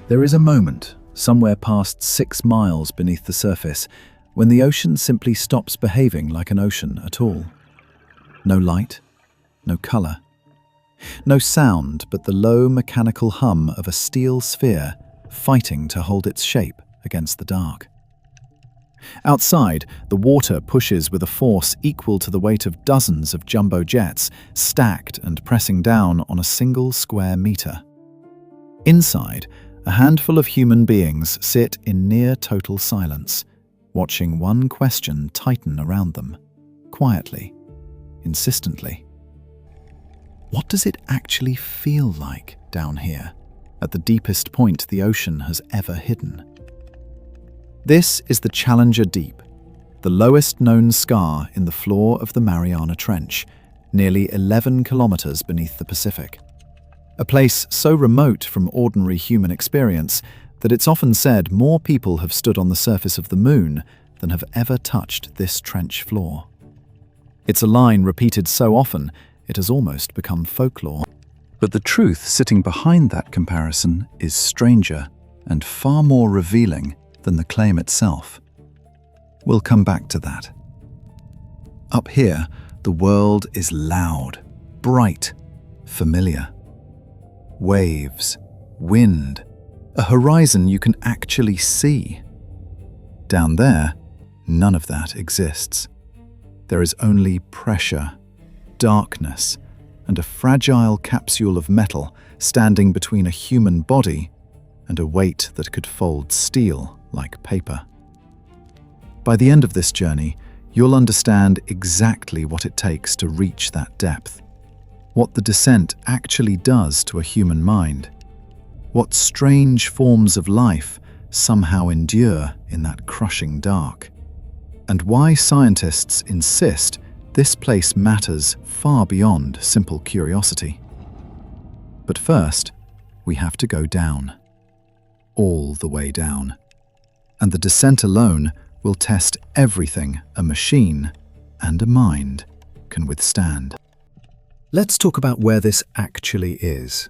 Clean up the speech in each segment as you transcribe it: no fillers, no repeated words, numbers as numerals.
There is a moment, somewhere past 6 miles beneath the surface, when the ocean simply stops behaving like an ocean at all. No light, no colour, no sound but the low mechanical hum of a steel sphere fighting to hold its shape against the dark. Outside, the water pushes with a force equal to the weight of dozens of jumbo jets stacked and pressing down on a single square metre. Inside, a handful of human beings sit in near total silence, watching one question tighten around them, quietly, insistently. What does it actually feel like down here, at the deepest point the ocean has ever hidden? This is the Challenger Deep, the lowest known scar in the floor of the Mariana Trench, nearly 11 kilometers beneath the Pacific. A place so remote from ordinary human experience that it's often said more people have stood on the surface of the moon than have ever touched this trench floor. It's a line repeated so often it has almost become folklore. But the truth sitting behind that comparison is stranger and far more revealing than the claim itself. We'll come back to that. Up here, the world is loud, bright, familiar. Waves, wind, a horizon you can actually see. Down there, none of that exists. There is only pressure, darkness, and a fragile capsule of metal standing between a human body and a weight that could fold steel like paper. By the end of this journey, you'll understand exactly what it takes to reach that depth, what the descent actually does to a human mind, what strange forms of life somehow endure in that crushing dark, and why scientists insist this place matters far beyond simple curiosity. But first, we have to go down. All the way down. And the descent alone will test everything a machine and a mind can withstand. Let's talk about where this actually is.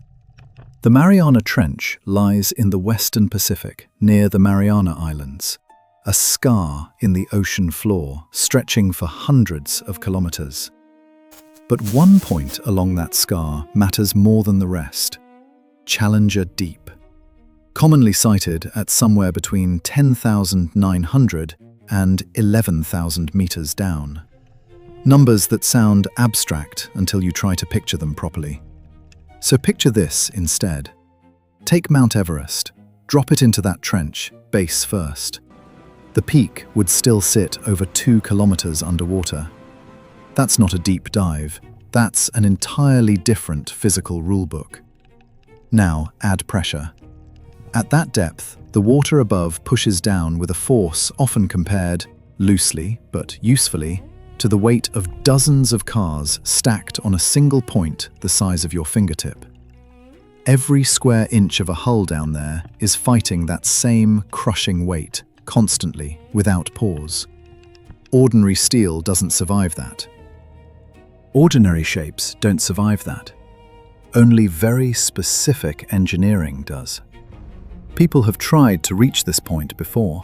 The Mariana Trench lies in the western Pacific, near the Mariana Islands, a scar in the ocean floor stretching for hundreds of kilometers. But one point along that scar matters more than the rest: Challenger Deep. Commonly cited at somewhere between 10,900 and 11,000 meters down. Numbers that sound abstract until you try to picture them properly. So picture this instead. Take Mount Everest, drop it into that trench, base first. The peak would still sit over 2 kilometers underwater. That's not a deep dive, that's an entirely different physical rulebook. Now add pressure. At that depth, the water above pushes down with a force often compared, loosely but usefully, to the weight of dozens of cars stacked on a single point the size of your fingertip. Every square inch of a hull down there is fighting that same crushing weight, constantly, without pause. Ordinary steel doesn't survive that. Ordinary shapes don't survive that. Only very specific engineering does. People have tried to reach this point before.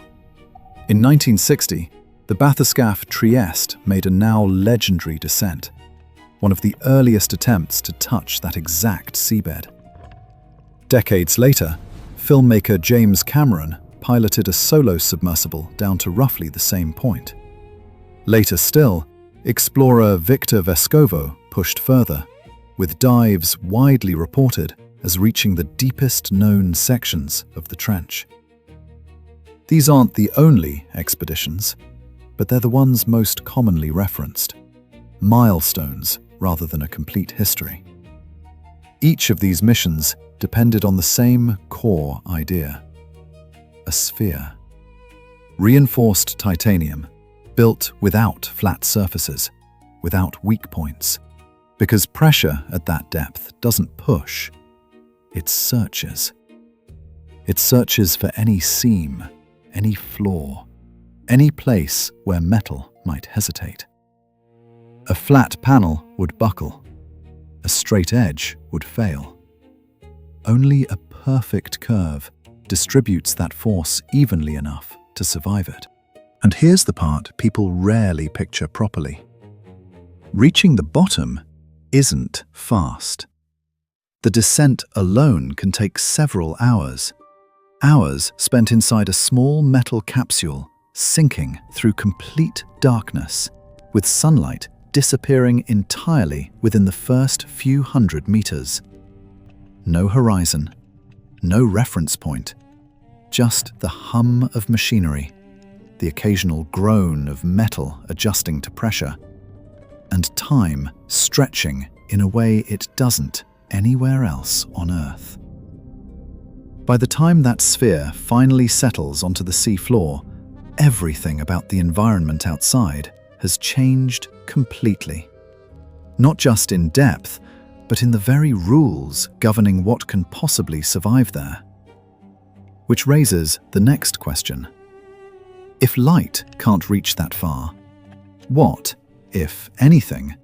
In 1960, the bathyscaphe Trieste made a now legendary descent, one of the earliest attempts to touch that exact seabed. Decades later, filmmaker James Cameron piloted a solo submersible down to roughly the same point. Later still, explorer Victor Vescovo pushed further, with dives widely reported as reaching the deepest known sections of the trench. These aren't the only expeditions, but they're the ones most commonly referenced, milestones rather than a complete history. Each of these missions depended on the same core idea: a sphere. Reinforced titanium, built without flat surfaces, without weak points, because pressure at that depth doesn't push, it searches. It searches for any seam, any flaw, any place where metal might hesitate. A flat panel would buckle. A straight edge would fail. Only a perfect curve, distributes that force evenly enough to survive it. And here's the part people rarely picture properly. Reaching the bottom isn't fast. The descent alone can take several hours. Hours spent inside a small metal capsule, sinking through complete darkness, with sunlight disappearing entirely within the first few hundred meters. No horizon, no reference point, just the hum of machinery, the occasional groan of metal adjusting to pressure, and time stretching in a way it doesn't anywhere else on Earth. By the time that sphere finally settles onto the sea floor, everything about the environment outside has changed completely. Not just in depth, but in the very rules governing what can possibly survive there. Which raises the next question. If light can't reach that far, what, if anything,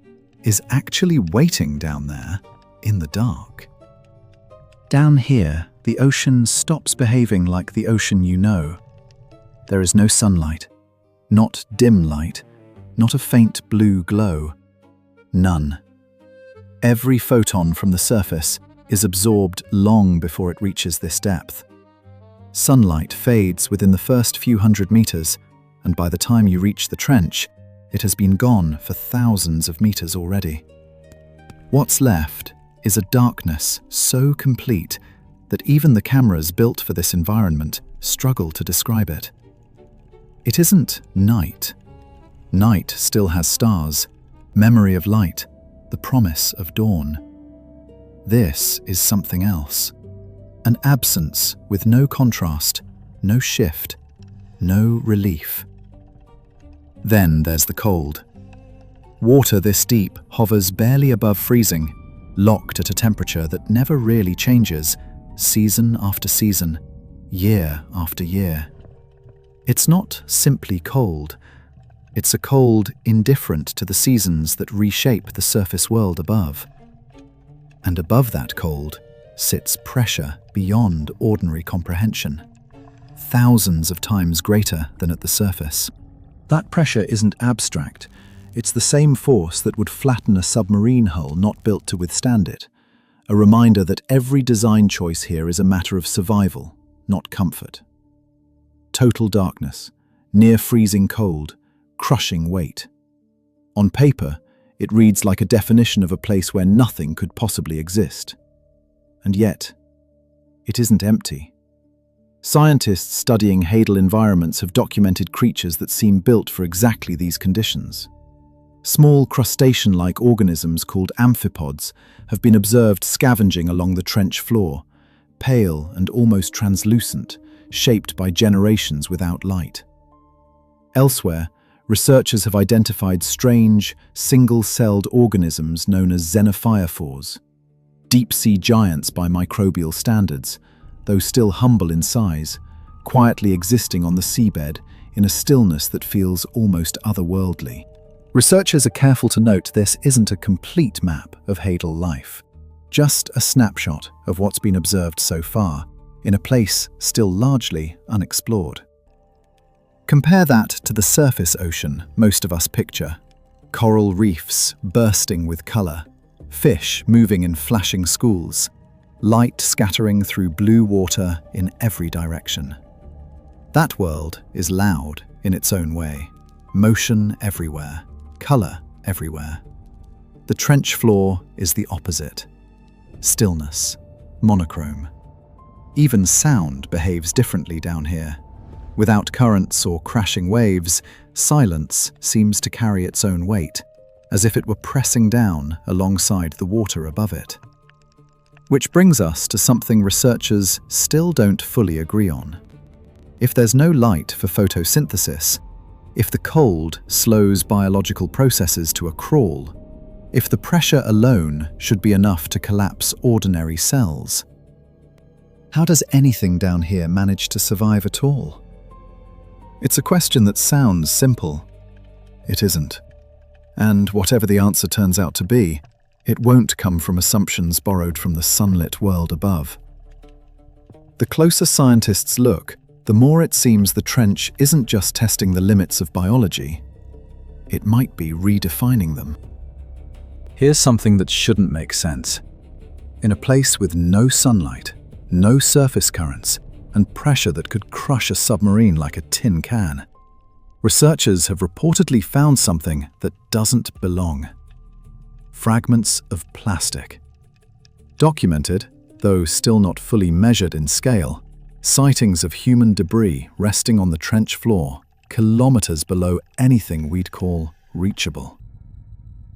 is actually waiting down there in the dark? Down here, the ocean stops behaving like the ocean you know. There is no sunlight, not dim light, not a faint blue glow. None. Every photon from the surface is absorbed long before it reaches this depth. Sunlight fades within the first few hundred meters, and by the time you reach the trench, it has been gone for thousands of meters already. What's left is a darkness so complete that even the cameras built for this environment struggle to describe it. It isn't night. Night still has stars, memory of light, the promise of dawn. This is something else. An absence with no contrast, no shift, no relief. Then there's the cold. Water this deep hovers barely above freezing, locked at a temperature that never really changes, season after season, year after year. It's not simply cold. It's a cold indifferent to the seasons that reshape the surface world above. And above that cold sits pressure beyond ordinary comprehension, thousands of times greater than at the surface. That pressure isn't abstract. It's the same force that would flatten a submarine hull not built to withstand it. A reminder that every design choice here is a matter of survival, not comfort. Total darkness, near freezing cold, crushing weight. On paper, it reads like a definition of a place where nothing could possibly exist. And yet, it isn't empty. Scientists studying hadal environments have documented creatures that seem built for exactly these conditions. Small crustacean-like organisms called amphipods have been observed scavenging along the trench floor, pale and almost translucent, shaped by generations without light. Elsewhere, researchers have identified strange, single-celled organisms known as xenophyophores, deep-sea giants by microbial standards, though still humble in size, quietly existing on the seabed in a stillness that feels almost otherworldly. Researchers are careful to note this isn't a complete map of hadal life, just a snapshot of what's been observed so far, in a place still largely unexplored. Compare that to the surface ocean most of us picture. Coral reefs bursting with color, fish moving in flashing schools, light scattering through blue water in every direction. That world is loud in its own way, motion everywhere, color everywhere. The trench floor is the opposite. Stillness, monochrome. Even sound behaves differently down here. Without currents or crashing waves, silence seems to carry its own weight, as if it were pressing down alongside the water above it. Which brings us to something researchers still don't fully agree on. If there's no light for photosynthesis, if the cold slows biological processes to a crawl, if the pressure alone should be enough to collapse ordinary cells, how does anything down here manage to survive at all? It's a question that sounds simple. It isn't. And whatever the answer turns out to be, it won't come from assumptions borrowed from the sunlit world above. The closer scientists look, the more it seems the trench isn't just testing the limits of biology. It might be redefining them. Here's something that shouldn't make sense. In a place with no sunlight, no surface currents, and pressure that could crush a submarine like a tin can, researchers have reportedly found something that doesn't belong. Fragments of plastic. Documented, though still not fully measured in scale, sightings of human debris resting on the trench floor, kilometers below anything we'd call reachable.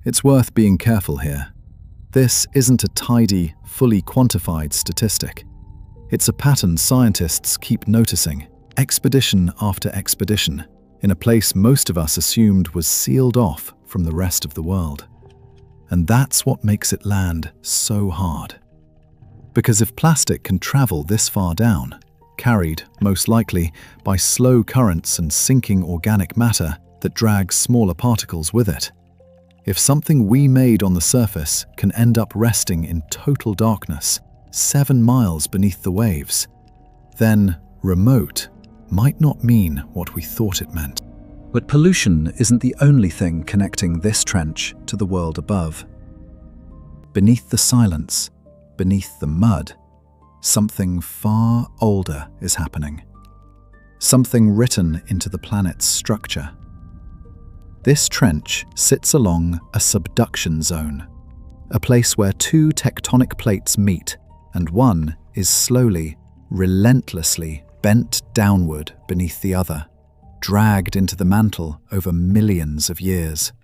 It's worth being careful here. This isn't a tidy, fully quantified statistic. It's a pattern scientists keep noticing, expedition after expedition, in a place most of us assumed was sealed off from the rest of the world. And that's what makes it land so hard. Because if plastic can travel this far down, carried, most likely, by slow currents and sinking organic matter that drags smaller particles with it, if something we made on the surface can end up resting in total darkness 7 miles beneath the waves, then remote might not mean what we thought it meant. But pollution isn't the only thing connecting this trench to the world above. Beneath the silence, beneath the mud, something far older is happening. Something written into the planet's structure. This trench sits along a subduction zone, a place where two tectonic plates meet, and one is slowly, relentlessly bent downward beneath the other, dragged into the mantle over millions of years.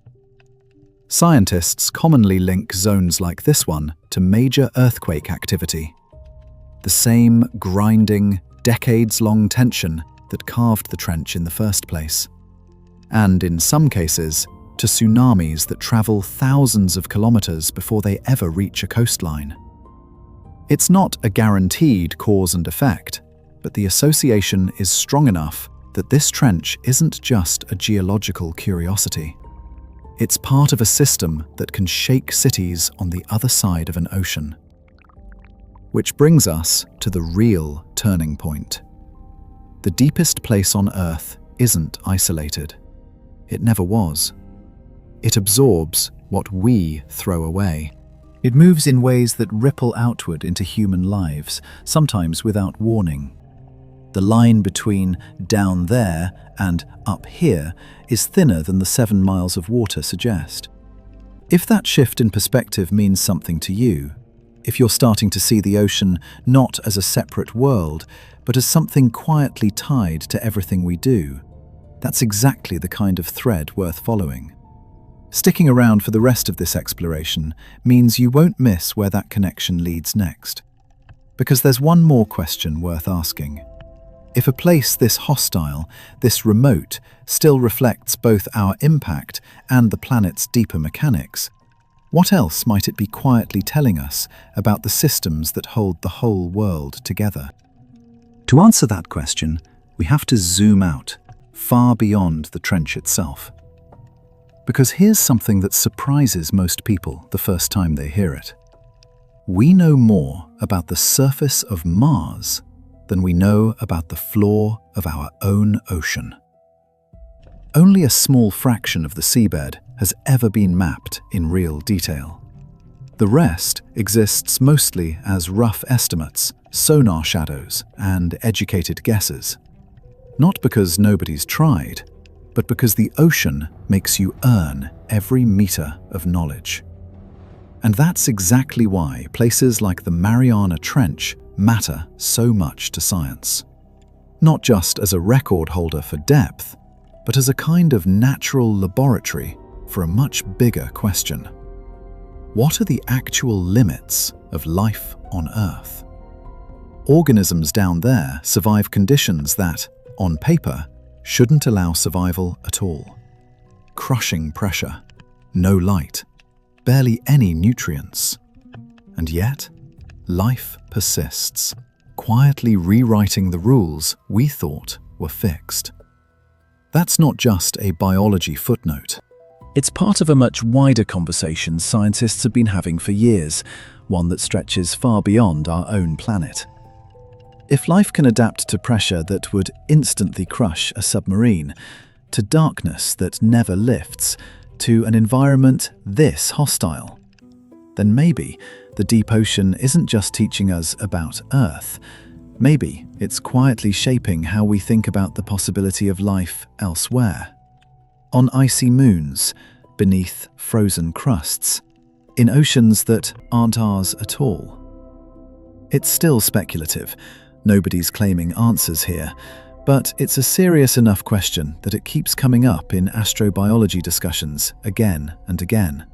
Scientists commonly link zones like this one to major earthquake activity. The same grinding, decades-long tension that carved the trench in the first place. And in some cases, to tsunamis that travel thousands of kilometers before they ever reach a coastline. It's not a guaranteed cause and effect, but the association is strong enough that this trench isn't just a geological curiosity. It's part of a system that can shake cities on the other side of an ocean. Which brings us to the real turning point. The deepest place on Earth isn't isolated. It never was. It absorbs what we throw away. It moves in ways that ripple outward into human lives, sometimes without warning. The line between down there and up here is thinner than the 7 miles of water suggest. If that shift in perspective means something to you, if you're starting to see the ocean not as a separate world, but as something quietly tied to everything we do, that's exactly the kind of thread worth following. Sticking around for the rest of this exploration means you won't miss where that connection leads next. Because there's one more question worth asking. If a place this hostile, this remote, still reflects both our impact and the planet's deeper mechanics, what else might it be quietly telling us about the systems that hold the whole world together? To answer that question, we have to zoom out, far beyond the trench itself. Because here's something that surprises most people the first time they hear it. We know more about the surface of Mars than we know about the floor of our own ocean. Only a small fraction of the seabed has ever been mapped in real detail. The rest exists mostly as rough estimates, sonar shadows, and educated guesses. Not because nobody's tried, but because the ocean makes you earn every meter of knowledge. And that's exactly why places like the Mariana Trench matter so much to science. Not just as a record holder for depth, but as a kind of natural laboratory for a much bigger question. What are the actual limits of life on Earth? Organisms down there survive conditions that, on paper, shouldn't allow survival at all. Crushing pressure, no light, barely any nutrients. And yet, life persists, quietly rewriting the rules we thought were fixed. That's not just a biology footnote. It's part of a much wider conversation scientists have been having for years, one that stretches far beyond our own planet. If life can adapt to pressure that would instantly crush a submarine, to darkness that never lifts, to an environment this hostile, then maybe the deep ocean isn't just teaching us about Earth. Maybe it's quietly shaping how we think about the possibility of life elsewhere. On icy moons, beneath frozen crusts, in oceans that aren't ours at all. It's still speculative. Nobody's claiming answers here, but it's a serious enough question that it keeps coming up in astrobiology discussions again and again.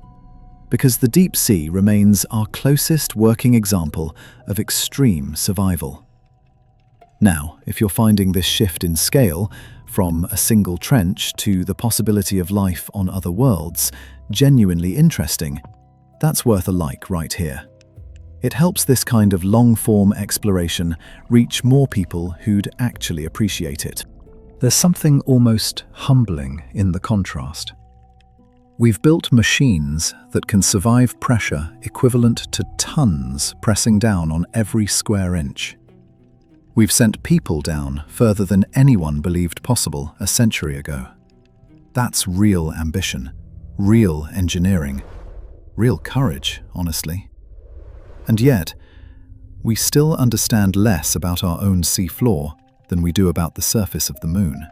Because the deep sea remains our closest working example of extreme survival. Now, if you're finding this shift in scale, from a single trench to the possibility of life on other worlds, genuinely interesting, that's worth a like right here. It helps this kind of long-form exploration reach more people who'd actually appreciate it. There's something almost humbling in the contrast. We've built machines that can survive pressure equivalent to tons pressing down on every square inch. We've sent people down further than anyone believed possible a century ago. That's real ambition, real engineering, real courage, honestly. And yet, we still understand less about our own seafloor than we do about the surface of the moon.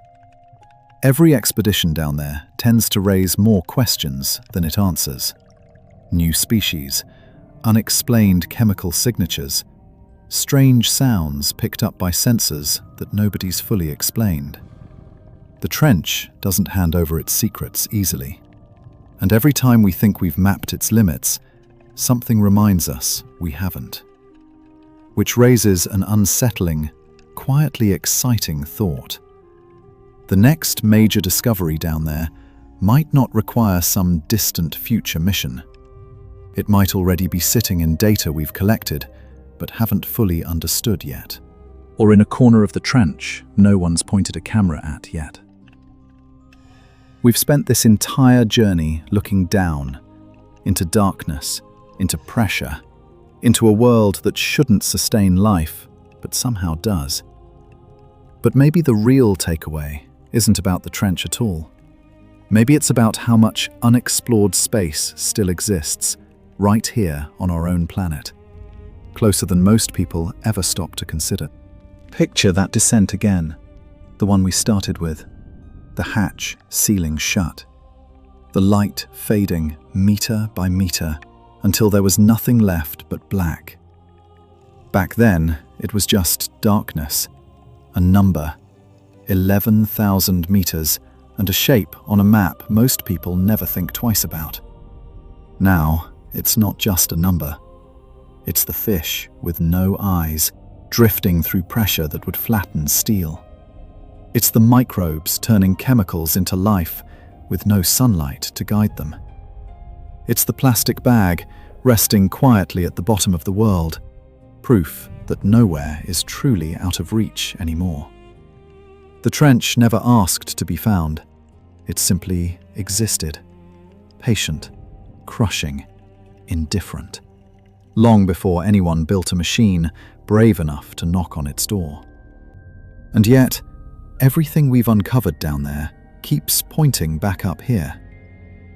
Every expedition down there tends to raise more questions than it answers. New species, unexplained chemical signatures, strange sounds picked up by sensors that nobody's fully explained. The trench doesn't hand over its secrets easily. And every time we think we've mapped its limits, something reminds us we haven't. Which raises an unsettling, quietly exciting thought. The next major discovery down there might not require some distant future mission. It might already be sitting in data we've collected, but haven't fully understood yet. Or in a corner of the trench no one's pointed a camera at yet. We've spent this entire journey looking down, into darkness, into pressure, into a world that shouldn't sustain life, but somehow does. But maybe the real takeaway isn't about the trench at all. Maybe it's about how much unexplored space still exists, right here on our own planet, closer than most people ever stop to consider. Picture that descent again, the one we started with, the hatch sealing shut, the light fading meter by meter until there was nothing left but black. Back then, it was just darkness, a number, 11,000 meters, and a shape on a map most people never think twice about. Now, it's not just a number. It's the fish with no eyes, drifting through pressure that would flatten steel. It's the microbes turning chemicals into life with no sunlight to guide them. It's the plastic bag resting quietly at the bottom of the world, proof that nowhere is truly out of reach anymore. The trench never asked to be found. It simply existed, patient, crushing, indifferent, long before anyone built a machine brave enough to knock on its door. And yet, everything we've uncovered down there keeps pointing back up here,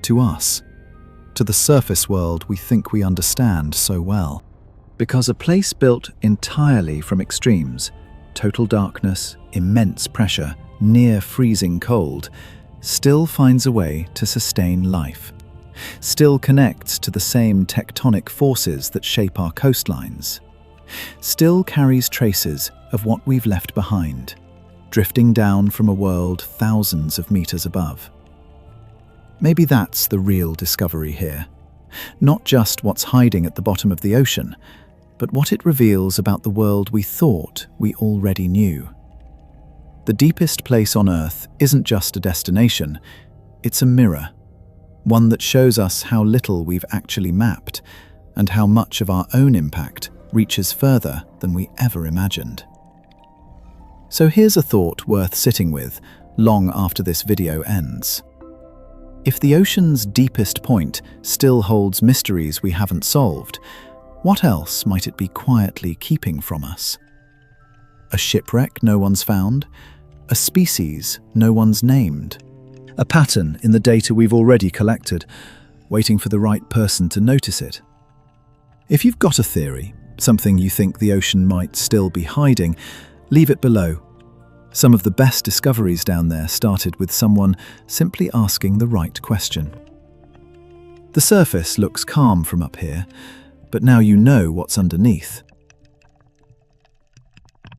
to us, to the surface world we think we understand so well. Because a place built entirely from extremes, total darkness, immense pressure, near freezing cold, still finds a way to sustain life, still connects to the same tectonic forces that shape our coastlines, still carries traces of what we've left behind, drifting down from a world thousands of meters above. Maybe that's the real discovery here. Not just what's hiding at the bottom of the ocean, but what it reveals about the world we thought we already knew. The deepest place on Earth isn't just a destination, it's a mirror, one that shows us how little we've actually mapped and how much of our own impact reaches further than we ever imagined. So here's a thought worth sitting with long after this video ends. If the ocean's deepest point still holds mysteries we haven't solved, what else might it be quietly keeping from us? A shipwreck no one's found? A species no one's named? A pattern in the data we've already collected, waiting for the right person to notice it. If you've got a theory, something you think the ocean might still be hiding, leave it below. Some of the best discoveries down there started with someone simply asking the right question. The surface looks calm from up here, but now you know what's underneath.